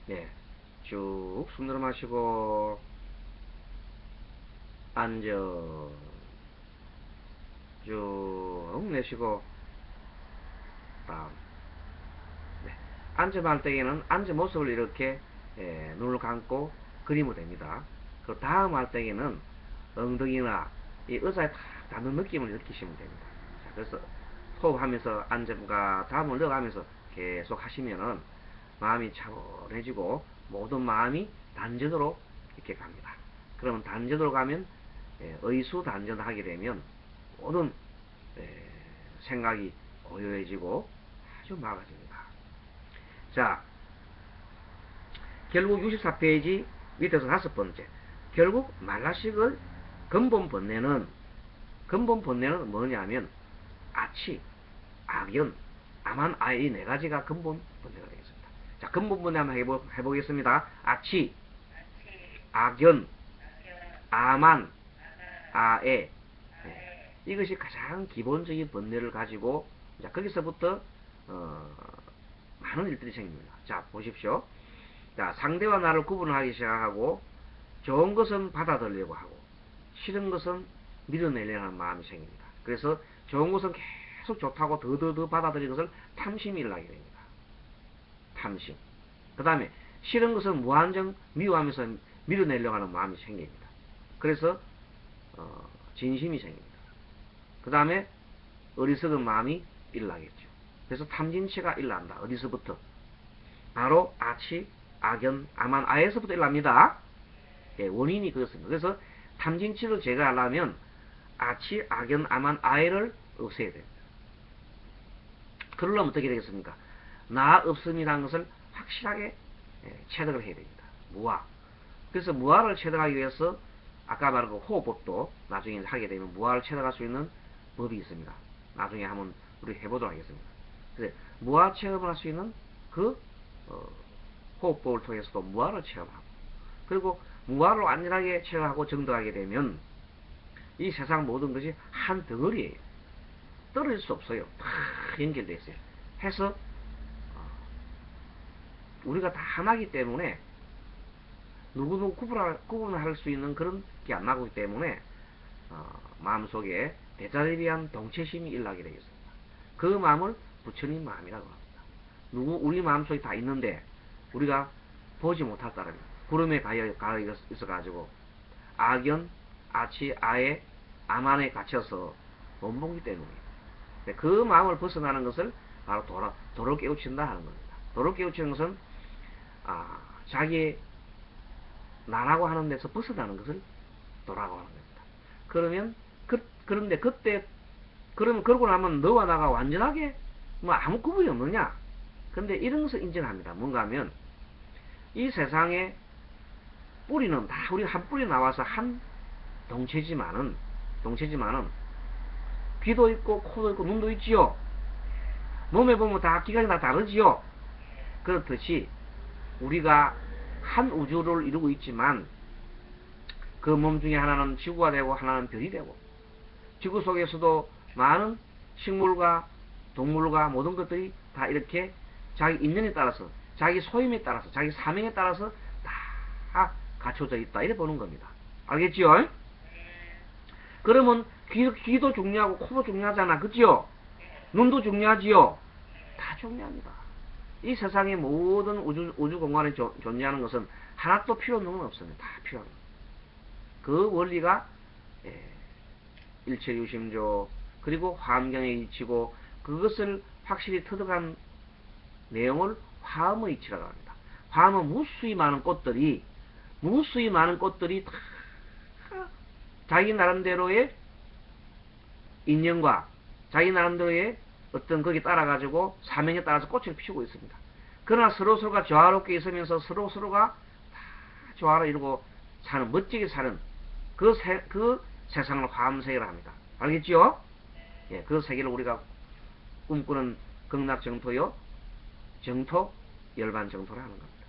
네. 쭉 숨 들어 마시고, 앉아. 쭉 내쉬고, 다음. 네. 앉아 할 때에는 앉아 모습을 이렇게 눈을 감고 그리면 됩니다. 그 다음 할 때에는 엉덩이나 이 의자에 탁 닿는 느낌을 느끼시면 됩니다. 자, 그래서 호흡하면서 앉음과 다음을 넣어가면서 계속 하시면은 마음이 차분해지고 모든 마음이 단전으로 이렇게 갑니다. 그러면 단전으로 가면 의수단전하게 되면 모든 생각이 고요해지고 아주 맑아집니다. 자, 결국 64페이지 밑에서 다섯 번째. 결국 말라식의 근본 번뇌는 뭐냐면 아치, 악연, 아만, 아이 네 가지가 근본 번뇌가 되겠습니다. 자, 근본 번뇌 한번 해보겠습니다. 아치, 악연, 아만, 아에. 네. 이것이 가장 기본적인 번뇌를 가지고, 자, 거기서부터 많은 일들이 생깁니다. 자, 보십시오. 자, 상대와 나를 구분하기 시작하고 좋은 것은 받아들이려고 하고 싫은 것은 밀어내려는 마음이 생깁니다. 그래서 좋은 것은 계속 좋다고 더더더 받아들이는 것을 탐심이 일어나게 됩니다. 탐심. 그 다음에 싫은 것은 무한정 미워하면서 밀어내려고 하는 마음이 생깁니다. 그래서 진심이 생깁니다. 그 다음에 어리석은 마음이 일어나겠죠. 그래서 탐진치가 일어난다. 어디서부터? 바로 아치, 악연, 아만, 아에서부터 일어납니다. 예, 원인이 그렇습니다. 그래서 탐진치를 제거하려면 아치, 악연, 아만, 아에를 없애야 됩니다. 그러려면 어떻게 되겠습니까? 나 없음이라는 것을 확실하게 체득을 해야 됩니다. 무아. 그래서 무아를 체득하기 위해서 아까 말한 그 호흡법도 나중에 하게 되면 무아를 체득할 수 있는 법이 있습니다. 나중에 한번 우리 해보도록 하겠습니다. 그래서 무아 체험을 할 수 있는 그 호흡법을 통해서도 무아를 체험하고 그리고 무아를 완전하게 체험하고 정도하게 되면 이 세상 모든 것이 한 덩어리예요. 떨어질 수 없어요. 다 연결되어 있어요. 해서 우리가 다 하나이기 때문에 누구도 구분할 수 있는 그런 게 안 나오기 때문에 마음속에 대자리비한 동체심이 일어나게 되겠습니다. 그 마음을 부처님 마음이라고 합니다. 우리 마음속에 다 있는데 우리가 보지 못할 따름에 구름에 가여 있어가지고 악연, 아치, 아에, 아만에 갇혀서 못 보기 때문에 그 마음을 벗어나는 것을 바로 도를 깨우친다 하는 겁니다. 도를 깨우치는 것은 자기의 나라고 하는 데서 벗어나는 것을 도라고 하는 겁니다. 그러면 그런데 그때 그러고 나면 너와 나가 완전하게 뭐 아무 구분이 없느냐? 근데 이런 것을 인정합니다. 뭔가 하면 이 세상에 뿌리는 다 우리 한 뿌리 나와서 한 동체지만은 귀도 있고 코도 있고 눈도 있지요. 몸에 보면 다 기관이 다 다르지요. 그렇듯이 우리가 한 우주를 이루고 있지만 그 몸 중에 하나는 지구가 되고 하나는 별이 되고 지구 속에서도 많은 식물과 동물과 모든 것들이 다 이렇게 자기 인연에 따라서 자기 소임에 따라서 자기 사명에 따라서 다 갖춰져 있다 이래 보는 겁니다. 알겠지요? 그러면 귀도 중요하고 코도 중요하잖아. 그죠? 눈도 중요하지요? 다 중요합니다. 이 세상의 모든 우주 공간에 존재하는 것은 하나도 필요 없는 건 없습니다. 다 필요합니다. 그 원리가 일체유심조 그리고 환경의 이치고 그것을 확실히 터득한 내용을 화음의 이치라고 합니다. 화음은 무수히 많은 꽃들이 다 자기 나름대로의 인연과 자기 나름대로의 어떤 거기에 따라 가지고 사명에 따라서 꽃을 피우고 있습니다. 그러나 서로가 조화롭게 있으면서 서로가 다 조화를 이루고 사는 멋지게 사는 그 세상을 화엄세계라 합니다. 알겠죠? 예, 그 세계를 우리가 꿈꾸는 극락정토요 정토 열반정토라 하는 겁니다.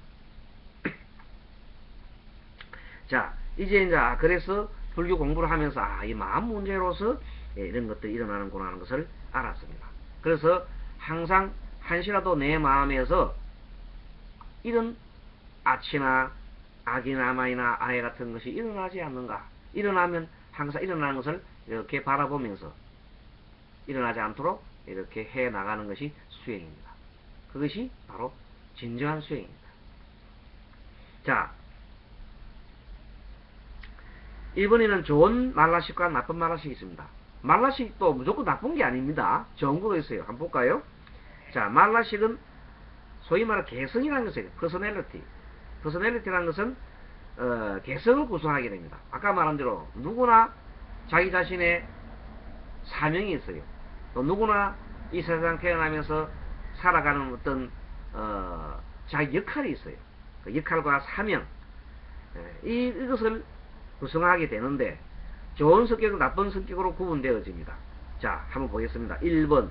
자, 이제 그래서 불교 공부를 하면서 이 마음 문제로서 이런 것들이 일어나는구나 하는 것을 알았습니다. 그래서 항상 한시라도 내 마음에서 이런 아치나 악이나 아마이나 아해 같은 것이 일어나지 않는가. 일어나면 항상 일어나는 것을 이렇게 바라보면서 일어나지 않도록 이렇게 해 나가는 것이 수행입니다. 그것이 바로 진정한 수행입니다. 자, 이번에는 좋은 말라식과 나쁜 말라식이 있습니다. 말라식도 무조건 나쁜 게 아닙니다. 좋은 것도 있어요. 한번 볼까요? 자, 말라식은 소위 말하는 개성이라는 것이에요. 퍼스널리티. 퍼스널리티라는 것은 개성을 구성하게 됩니다. 아까 말한 대로 누구나 자기 자신의 사명이 있어요. 또 누구나 이 세상 태어나면서 살아가는 어떤 자기 역할이 있어요. 그 역할과 사명, 이것을 구성하게 되는데 좋은 성격과 나쁜 성격으로 구분되어집니다. 자, 한번 보겠습니다. 1번,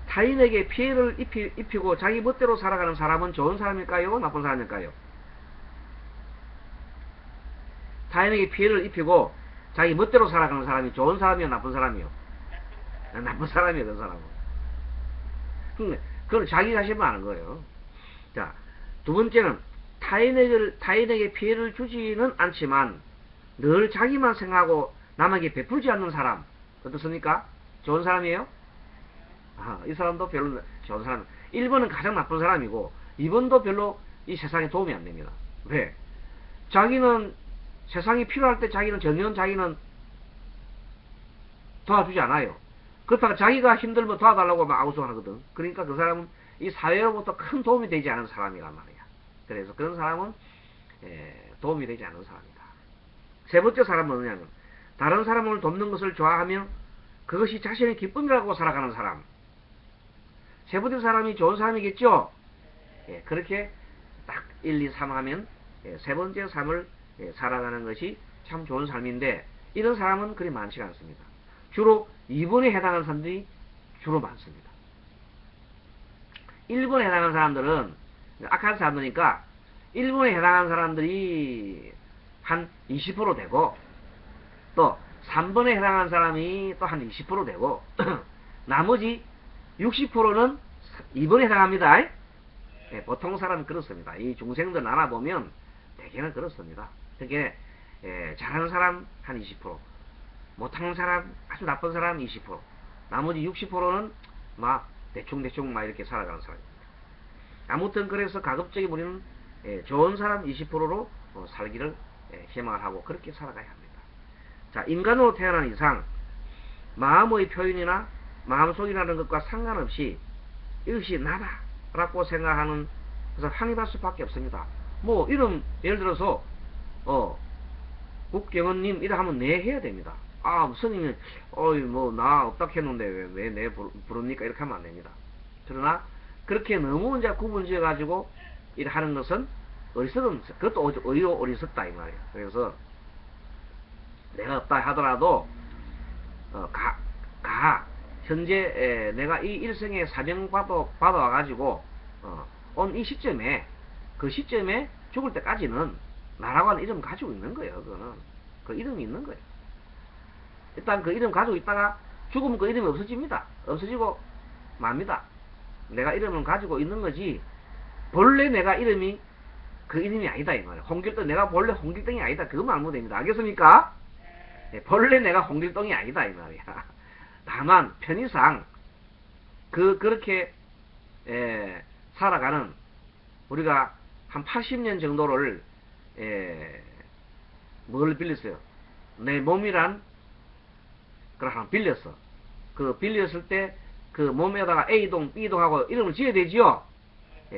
타인에게 피해를 입히고 자기 멋대로 살아가는 사람은 좋은 사람일까요? 나쁜 사람일까요? 타인에게 피해를 입히고 자기 멋대로 살아가는 사람이 좋은 사람이요? 나쁜 사람이요? 나쁜 사람이요, 그 사람은. 그건 자기 자신만 아는 거예요. 자, 두 번째는 타인에게 피해를 주지는 않지만 늘 자기만 생각하고 남에게 베풀지 않는 사람. 어떻습니까? 좋은 사람이에요? 이 사람도 별로 좋은 사람. 1번은 가장 나쁜 사람이고 2번도 별로 이 세상에 도움이 안 됩니다. 왜? 자기는 세상이 필요할 때 전혀 자기는 도와주지 않아요. 그렇다가 자기가 힘들면 도와달라고 막 아우성하거든. 그러니까 그 사람은 이 사회로부터 큰 도움이 되지 않은 사람이란 말이야. 그래서 그런 사람은 도움이 되지 않은 사람이다. 세 번째 사람은 뭐냐면 다른 사람을 돕는 것을 좋아하며 그것이 자신의 기쁨이라고 살아가는 사람. 세 번째 사람이 좋은 사람이겠죠? 그렇게 딱 1, 2, 3 하면 세 번째 삶을 살아가는 것이 참 좋은 삶인데 이런 사람은 그리 많지가 않습니다. 주로 2번에 해당하는 사람들이 주로 많습니다. 1번에 해당하는 사람들은 악한 사람들이니까 1번에 해당하는 사람들이 한 20% 되고 또 3번에 해당하는 사람이 또 한 20% 되고 나머지 60%는 2번에 해당합니다. 보통 사람은 그렇습니다. 이 중생들 나눠보면 대개는 그렇습니다. 그게 잘하는 사람 한 20%, 못하는 사람, 아주 나쁜 사람 20%, 나머지 60%는 막 대충 막 이렇게 살아가는 사람입니다. 아무튼 그래서 가급적이 우리는 좋은 사람 20%로 살기를 희망을 하고 그렇게 살아가야 합니다. 자, 인간으로 태어난 이상 마음의 표현이나 마음속이라는 것과 상관없이 이것이 나다 라고 생각하는 것을 확립할 수밖에 없습니다. 뭐 이름 예를 들어서 국경원님 이래 하면 네 해야 됩니다. 스님이 뭐 나 없다 했는데 왜 네 부릅니까? 이렇게 하면 안 됩니다. 그러나 그렇게 너무 이제 구분지어 가지고 이래 하는 것은 어리석은, 그것도 오히려 어리석다 이 말이에요. 그래서 내가 없다 하더라도 현재 내가 이 일생에 사명 받아와가지고 온 이 시점에 그 시점에 죽을 때까지는 나라고 하는 이름 가지고 있는 거예요. 그거는 그 이름이 있는 거예요. 일단 그 이름 가지고 있다가 죽으면 그 이름이 없어집니다. 없어지고 맙니다. 내가 이름을 가지고 있는 거지 본래 내가 이름이 그 이름이 아니다 이 말이에요. 홍길동, 내가 본래 홍길동이 아니다. 그것만 알면 됩니다. 알겠습니까? 본래 내가 홍길동이 아니다 이 말이야. 다만 편의상 그렇게 살아가는 우리가 한 80년 정도를 뭘 빌렸어요? 내 몸이란 그걸 하나 빌렸어. 그 빌렸을 때 그 몸에다가 A동, B동 하고 이름을 지어야 되지요?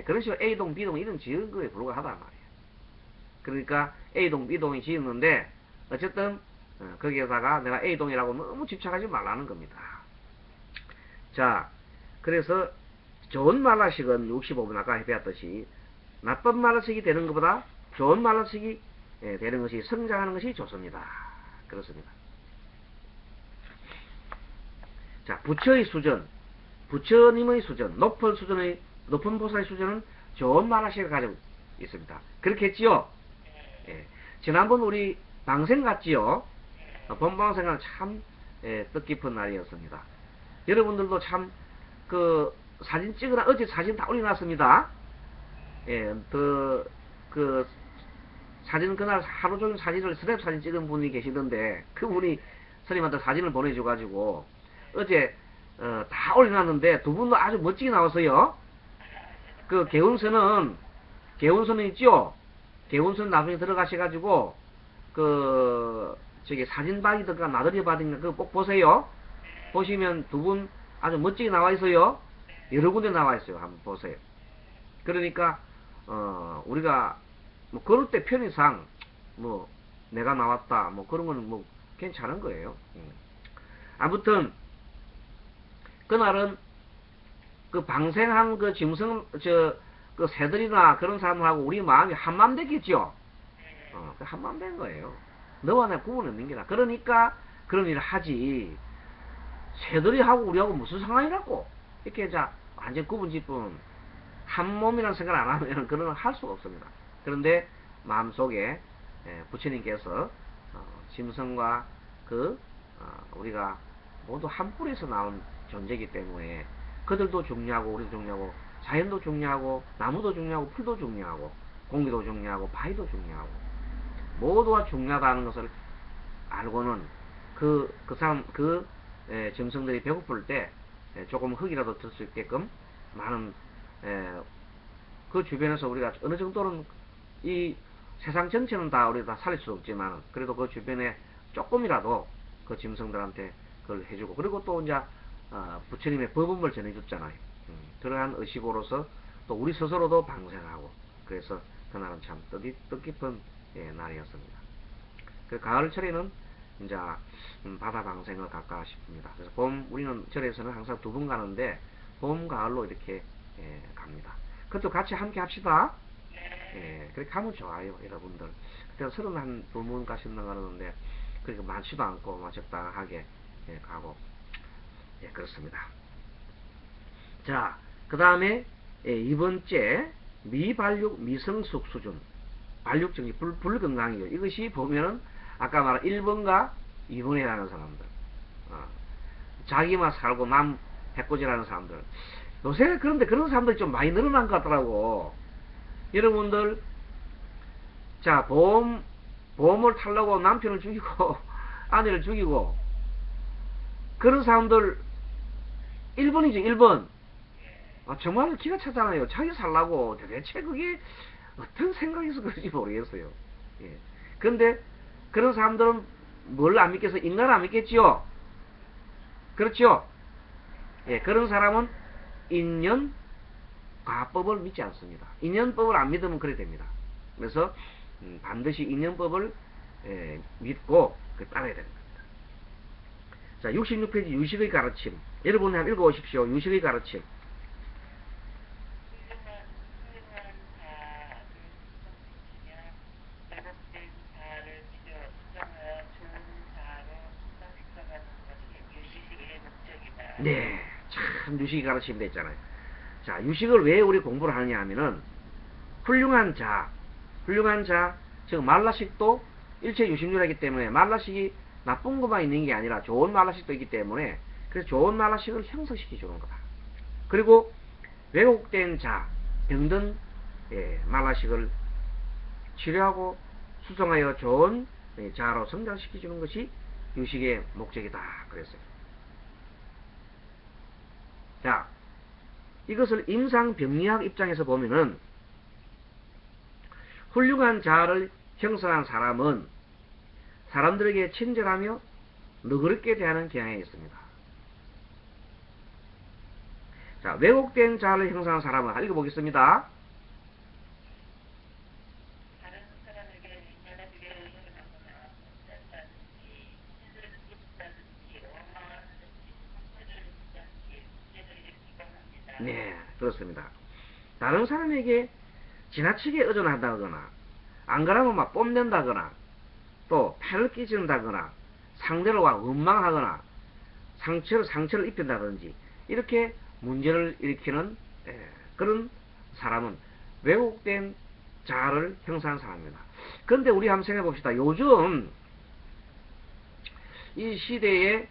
그런 식으로 A동, B동 이름 지은 거에 불과하단 말이에요. 그러니까 A동, B동이 지었는데 어쨌든 거기에다가 내가 A동이라고 너무 집착하지 말라는 겁니다. 자, 그래서 좋은 말라식은 65분 아까 배웠듯이 나쁜 말라식이 되는 것보다 좋은 말라식이 되는 것이 성장하는 것이 좋습니다. 그렇습니다. 자, 부처의 수준, 부처님의 수준, 높은 보살의 수준은 좋은 말라식을 가지고 있습니다. 그렇겠지요? 지난번 우리 방생 갔지요? 본방생은 참 뜻깊은 날이었습니다. 여러분들도 참 그 사진 찍으나 어제 사진 다 올려놨습니다. 그 사진 그날 하루 종일 사진을 스냅 사진 찍은 분이 계시던데 그분이 스님한테 사진을 보내줘가지고 어제 다 올려놨는데 두 분도 아주 멋지게 나왔어요. 그 개운선은 있죠. 개운선 나중에 들어가셔가지고 그 저기 사진박이든가 나들이 받은가 그거 꼭 보세요. 보시면 두 분 아주 멋지게 나와 있어요. 여러 군데 나와 있어요. 한번 보세요. 그러니까 우리가 뭐 그럴 때 편의상 뭐 내가 나왔다 뭐 그런 거는 뭐 괜찮은 거예요. 아무튼 그날은 그 방생한 그 짐승 그 새들이나 그런 사람하고 우리 마음이 한맘 됐겠죠. 한맘 된 거예요. 너와 내 구분이 없는 게다. 그러니까 그런 일을 하지. 새들이 하고 우리하고 무슨 상관이라고. 이렇게 자 완전 구분 짓분 한 몸이라는 생각 안 하면 그런 걸 할 수가 없습니다. 그런데 마음속에 부처님께서 짐승과 우리가 모두 한 뿌리에서 나온 존재이기 때문에 그들도 중요하고 우리도 중요하고 자연도 중요하고 나무도 중요하고 풀도 중요하고 공기도 중요하고 바위도 중요하고 모두가 중요하다는 것을 알고는 짐승들이 배고플 때 조금 흙이라도 들 수 있게끔 많은 그 주변에서 우리가 어느 정도는 이 세상 전체는 다 우리가 다 살릴 수 없지만 그래도 그 주변에 조금이라도 그 짐승들한테 그걸 해주고 그리고 또 이제 부처님의 법음을 전해줬잖아요. 그러한 의식으로서 또 우리 스스로도 방생하고 그래서 그날은 참 뜻깊은 날이었습니다. 그 가을철에는 이제 바다 방생을 갈까 싶습니다. 그래서 우리는 절에서는 항상 두 번 가는데 봄 가을로 이렇게 갑니다. 그것도 같이 함께 합시다. 그렇게 하면 좋아요, 여러분들. 그때 32번 가신다 그러는데 그렇게 많지도 않고 적당하게 가고 그렇습니다. 자, 그 다음에 2번째 미발육 미성숙 수준 발육정이 불건강이요. 이것이 보면은 아까 말한 1번과 2번에 하는 사람들 자기만 살고 남 해코지라는 사람들 요새 그런데 그런 사람들이 좀 많이 늘어난 것 같더라고. 여러분들 자 보험을 타려고 남편을 죽이고 아내를 죽이고 그런 사람들 1번이죠. 1번 정말 기가 차잖아요. 자기 살라고 대체 그게 어떤 생각에서 그런지 모르겠어요. 그런데 그런 사람들은 뭘 안 믿겠어? 인간을 안 믿겠지요? 그렇죠? 그런 사람은 인연 과법을 믿지 않습니다. 인연법을 안 믿으면 그래 됩니다. 그래서 반드시 인연법을 믿고 따라야 됩니다. 자, 66페이지 유식의 가르침. 여러분 한번 읽어보십시오. 유식의 가르침. 네, 참 유식이 가르침이 됐잖아요. 자, 유식을 왜 우리 공부를 하느냐 하면은 훌륭한 자, 즉 말라식도 일체 유식률이기 때문에 말라식이 나쁜 것만 있는 게 아니라 좋은 말라식도 있기 때문에 그래서 좋은 말라식을 형성시켜 주는 거다. 그리고 왜곡된 자, 병든 말라식을 치료하고 수정하여 좋은 자로 성장시켜 주는 것이 유식의 목적이다. 그랬어요. 자, 이것을 임상병리학 입장에서 보면은 훌륭한 자아를 형성한 사람은 사람들에게 친절하며 너그럽게 대하는 경향이 있습니다. 자, 왜곡된 자아를 형성한 사람은 읽어보겠습니다. 네, 그렇습니다. 다른 사람에게 지나치게 의존한다거나 안 그러면 막 뽐낸다거나 또 패를 끼친다거나 상대를 원망하거나 상처를 입힌다든지 이렇게 문제를 일으키는 그런 사람은 왜곡된 자아를 형성한 사람입니다. 그런데 우리 한번 생각해 봅시다. 요즘 이 시대에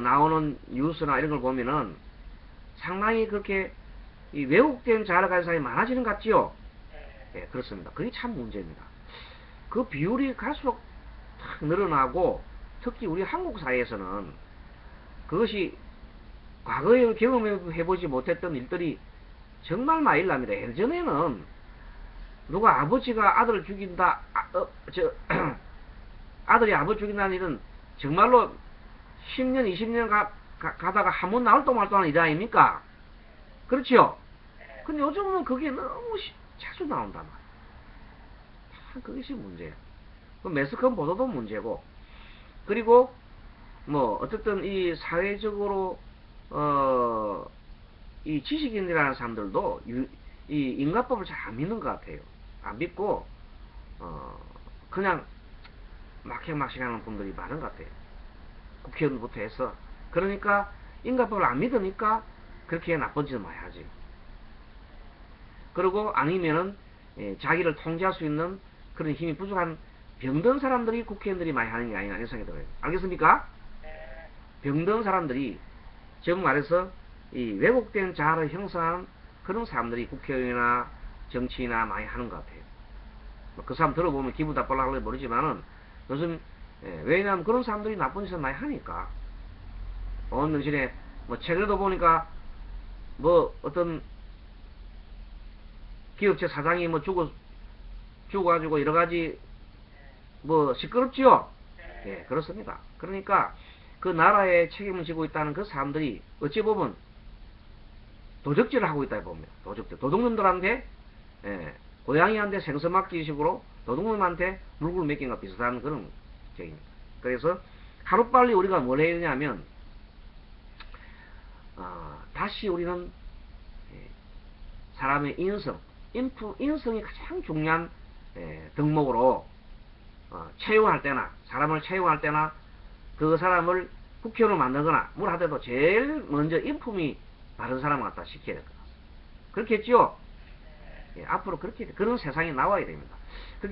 나오는 뉴스나 이런 걸 보면은 상당히 그렇게 이 왜곡된 자아를 가진 사람이 많아지는 것 같지요? 예, 그렇습니다. 그게 참 문제입니다. 그 비율이 갈수록 탁 늘어나고, 특히 우리 한국 사회에서는 그것이 과거에 경험해보지 못했던 일들이 정말 많이 일납니다. 예전에는 누가 아버지가 아들을 죽인다, 아들이 아버지 죽인다는 일은 정말로 10년, 20년 가다가 한 번 나올 또 말도 하는 일 아닙니까? 그렇죠? 근데 요즘은 그게 너무 자주 나온단 말이에요. 그것이 문제예요. 그 매스컴 보도도 문제고, 그리고 뭐 어쨌든 이 사회적으로 이 지식인이라는 사람들도 이 인과법을 잘 안 믿는 것 같아요. 안 믿고 그냥 막행막식하는 분들이 많은 것 같아요. 국회의원부터 해서. 그러니까 인과법을 안 믿으니까 그렇게 나쁜 짓을 많이 하지. 그리고 아니면은 자기를 통제할 수 있는 그런 힘이 부족한 병든 사람들이 국회의원들이 많이 하는 게 아닌가 이런 생각이 들어요. 알겠습니까? 병든 사람들이, 즉 말해서 이 왜곡된 자아를 형성하는 그런 사람들이 국회의원이나 정치인이나 많이 하는 것 같아요. 그 사람 들어보면 기분 나쁠라 모르지만은 요즘 왜냐하면 그런 사람들이 나쁜 짓을 많이 하니까. 어느 명실에 뭐 최근에도 보니까 뭐 어떤 기업체 사장이 뭐 죽어가지고 여러 가지 뭐 시끄럽지요. 예, 그렇습니다. 그러니까 그 나라에 책임을 지고 있다는 그 사람들이 어찌 보면 도적질을 하고 있다 보면 도둑놈들한테 고양이한테 생선 맡기식으로 도둑놈한테 물건을 맡긴 것 비슷한 그런 적입니다. 그래서 하루빨리 우리가 뭘 해야 되냐면 다시 우리는 사람의 인성이 가장 중요한 덕목으로 채용할 때나 사람을 채용할 때나 그 사람을 국회의원을 만들거나 뭘 하더라도 제일 먼저 인품이 바른 사람을 갖다 시켜야 될 것 같습니다. 그렇겠지요? 예, 앞으로 그런 세상이 나와야 됩니다.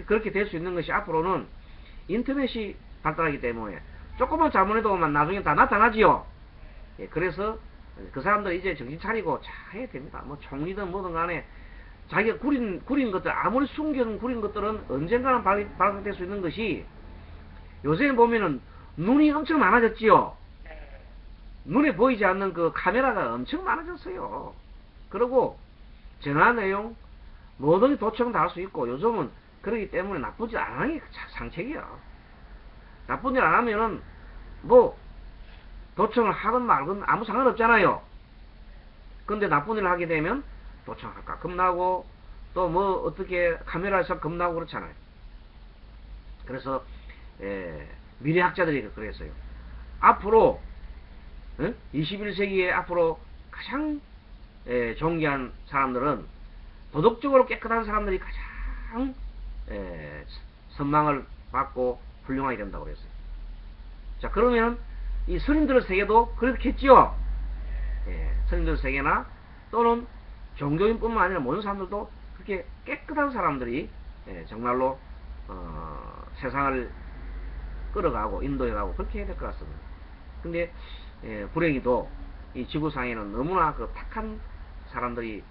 그렇게 될 수 있는 것이 앞으로는 인터넷이 발달하기 때문에 조금만 잘못해도 나중에 다 나타나지요. 예, 그래서 그 사람들 이제 정신 차리고 잘 해야 됩니다. 뭐 총리든 뭐든 간에 자기가 구린 것들, 아무리 숨겨둔 구린 것들은 언젠가는 발각될 수 있는 것이, 요새 보면은 눈이 엄청 많아졌지요. 눈에 보이지 않는 그 카메라가 엄청 많아졌어요. 그리고 전화 내용 뭐든지 도청 다 할 수 있고, 요즘은 그러기 때문에 나쁜 짓 안 하는 게 상책이야. 나쁜 일 안 하면은 뭐 도청을 하건 말건 아무 상관없잖아요. 근데 나쁜 일을 하게 되면 도청할까 겁나고, 또 뭐 어떻게 카메라에서 겁나고 그렇잖아요. 그래서 미래학자들이 그랬어요. 앞으로 21세기에 앞으로 가장 존귀한 사람들은 도덕적으로 깨끗한 사람들이 가장 선망을 받고 훌륭하게 된다고 그랬어요. 자, 그러면 이 스님들의 세계도 그렇겠지요. 스님들 세계나 또는 종교인뿐만 아니라 모든 사람들도 그렇게 깨끗한 사람들이 정말로 세상을 끌어가고 인도해가고 그렇게 해야 될 것 같습니다. 근데 불행히도 이 지구상에는 너무나 그 탁한 사람들이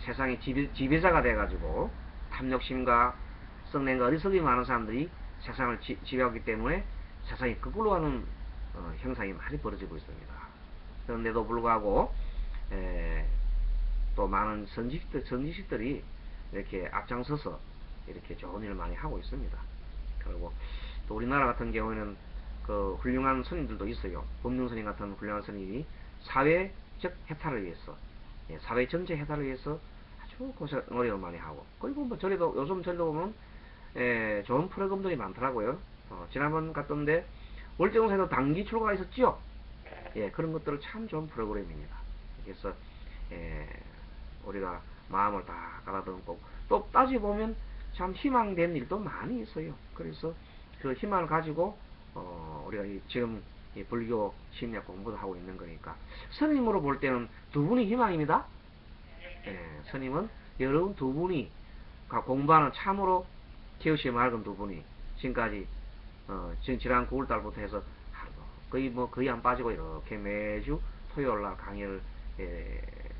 세상의 지배자가 돼가지고 탐욕심과 썩냄과 어리석음이 많은 사람들이 세상을 지배하기 때문에 세상이 거꾸로 가는 형상이 많이 벌어지고 있습니다. 그런데도 불구하고 또 많은 선지식들이 이렇게 앞장서서 이렇게 좋은 일을 많이 하고 있습니다. 그리고 또 우리나라 같은 경우에는 그 훌륭한 스님들도 있어요. 법륜스님 같은 훌륭한 스님이 사회적 해탈을 위해서, 사회 전체 해탈을 위해서 아주 노력을 많이 하고, 그리고 뭐 요즘 절도 보면 좋은 프로그램들이 많더라고요. 지난번 갔던데 월정사에도 단기 출가가 있었지요. 예, 그런 것들은 참 좋은 프로그램입니다. 그래서 우리가 마음을 다 가다듬고, 또 따지보면 참 희망된 일도 많이 있어요. 그래서 그 희망을 가지고 우리가 지금 이 불교 심리학 공부도 하고 있는 거니까, 스님으로 볼 때는 두 분이 희망입니다. 스님은 여러분 두 분이 공부하는 참으로 기억이 맑은 두 분이 지금까지 지난 9월달부터 해서 거의 안 빠지고 이렇게 매주 토요일날 강의를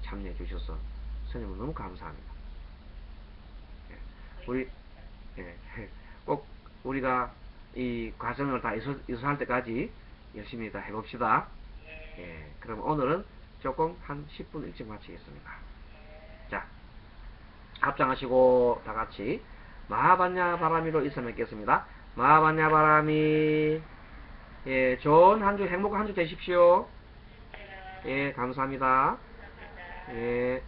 참여해 주셔서 스님은 너무 감사합니다. 우리 예, 꼭 우리가 이 과정을 다 이수할 때까지 열심히 다 해봅시다. 예, 그럼 오늘은 조금 한 10분 일찍 마치겠습니다. 자, 합장하시고 다 같이 마하반야 바라미로 인사 맺겠습니다. 마하반야 바라미. 예, 좋은 한 주, 행복한 한 주 되십시오. 예, 감사합니다. 예.